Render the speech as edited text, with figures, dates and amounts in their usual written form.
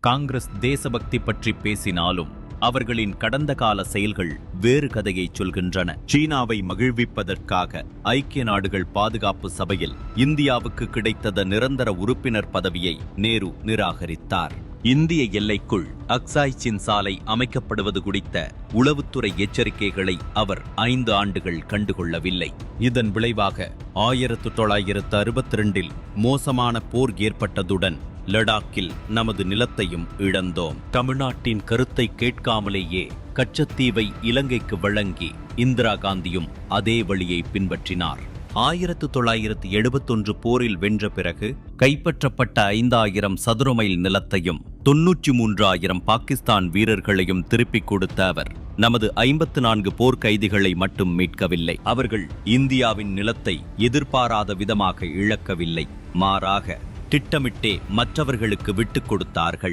காங்கிரஸ் தேசபக்தி பற்றி பேசினாலும் அவர்களின் கடந்த கால செயல்கள் வேறு கதையை சொல்கின்றன. சீனாவை மகிழ்விப்பதற்காக ஐக்கிய நாடுகள் பாதுகாப்பு சபையில் இந்தியாவுக்கு கிடைத்த நிரந்தர உறுப்பினர் பதவியை நேரு நிராகரித்தார். இந்திய எல்லைக்குள் அக்சாய் சின் சாலை அமைக்கப்படுவது குறித்த உளவுத்துறை எச்சரிக்கைகளை அவர் 5 ஆண்டுகள் கண்டுகொள்ளவில்லை. இதன் விளைவாக 1962 மோசமான போர் ஏற்பட்டதுடன் லடாக்கில் நமது நிலத்தையும் இழந்தோம். தமிழ்நாட்டின் கருத்தை கேட்காமலேயே கச்சத்தீவை இலங்கைக்கு வழங்கி இந்திரா காந்தியும் அதே வழியை பின்பற்றினார். 1971 போரில் வென்ற பிறகு கைப்பற்றப்பட்ட 5000 சதுர மைல் நிலத்தையும் 93,000 பாகிஸ்தான் வீரர்களையும் திருப்பிக் கொடுத்த அவர் நமது 54 போர் கைதிகளை மட்டும் மீட்கவில்லை. அவர்கள் இந்தியாவின் நிலத்தை எதிர்பாராத விதமாக இழக்கவில்லை, மாறாக திட்டமிட்டே மற்றவர்களுக்கு விட்டுக் கொடுத்தார்கள்.